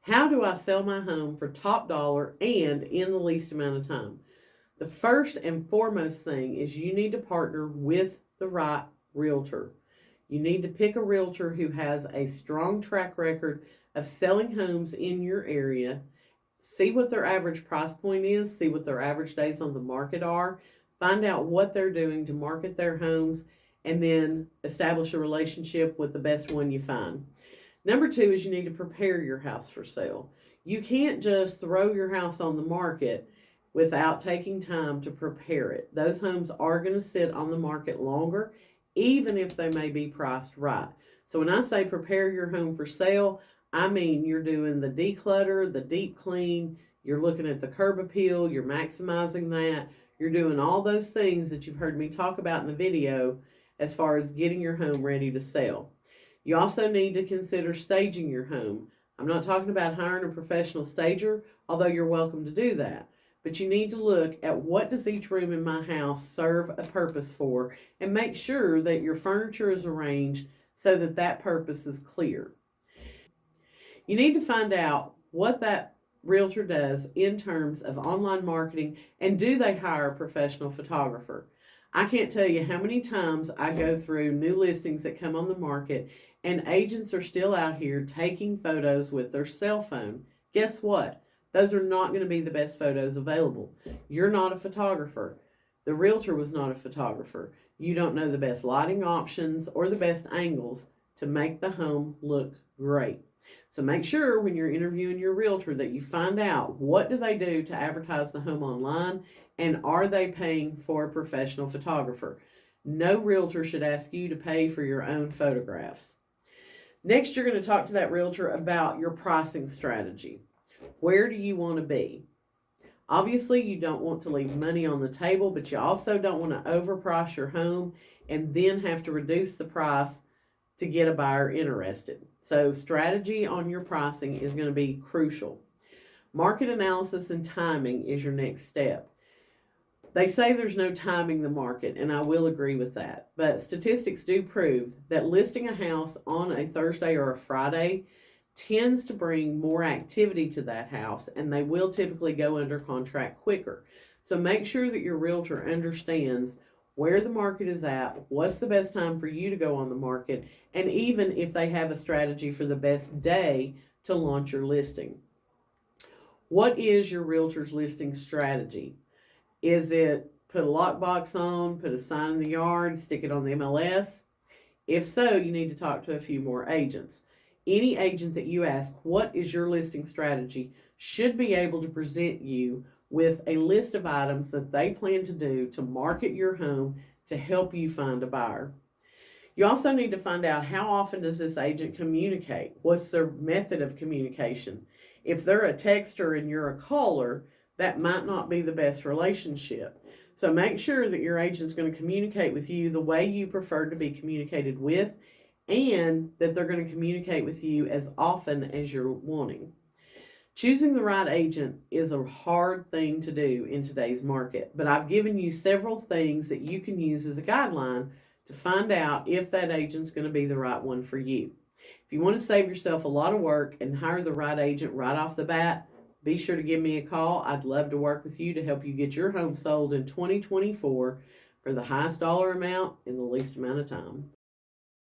How do I sell my home for top dollar and in the least amount of time? The first and foremost thing is you need to partner with the right realtor. You need to pick a realtor who has a strong track record of selling homes in your area. See what their average price point is, see what their average days on the market are, find out what they're doing to market their homes, and then establish a relationship with the best one you find. Number two is you need to prepare your house for sale. You can't just throw your house on the market without taking time to prepare it. Those homes are going to sit on the market longer, even if they may be priced right. So when I say prepare your home for sale, I mean you're doing the declutter, the deep clean, you're looking at the curb appeal, you're maximizing that, you're doing all those things that you've heard me talk about in the video as far as getting your home ready to sell. You also need to consider staging your home. I'm not talking about hiring a professional stager, although you're welcome to do that. But you need to look at what does each room in my house serve a purpose for, and make sure that your furniture is arranged so that that purpose is clear. You need to find out what that realtor does in terms of online marketing, and do they hire a professional photographer? I can't tell you how many times I go through new listings that come on the market and agents are still out here taking photos with their cell phone. Guess what? Those are not going to be the best photos available. You're not a photographer. The realtor was not a photographer. You don't know the best lighting options or the best angles to make the home look great. So make sure when you're interviewing your realtor that you find out what do they do to advertise the home online, and are they paying for a professional photographer. No realtor should ask you to pay for your own photographs. Next, you're going to talk to that realtor about your pricing strategy. Where do you want to be? Obviously, you don't want to leave money on the table, but you also don't want to overprice your home and then have to reduce the price to get a buyer interested. So strategy on your pricing is going to be crucial. Market analysis and timing is your next step. They say there's no timing the market, and I will agree with that. But statistics do prove that listing a house on a Thursday or a Friday tends to bring more activity to that house, and they will typically go under contract quicker. So make sure that your realtor understands where the market is at, what's the best time for you to go on the market, and even if they have a strategy for the best day to launch your listing. What is your realtor's listing strategy? Is it put a lockbox on, put a sign in the yard, stick it on the MLS? If so, you need to talk to a few more agents. Any agent that you ask, what is your listing strategy, should be able to present you with a list of items that they plan to do to market your home to help you find a buyer. You also need to find out how often does this agent communicate? What's their method of communication? If they're a texter and you're a caller, that might not be the best relationship. So make sure that your agent's going to communicate with you the way you prefer to be communicated with, and that they're going to communicate with you as often as you're wanting. Choosing the right agent is a hard thing to do in today's market, but I've given you several things that you can use as a guideline to find out if that agent's going to be the right one for you. If you want to save yourself a lot of work and hire the right agent right off the bat, be sure to give me a call. I'd love to work with you to help you get your home sold in 2024 for the highest dollar amount in the least amount of time.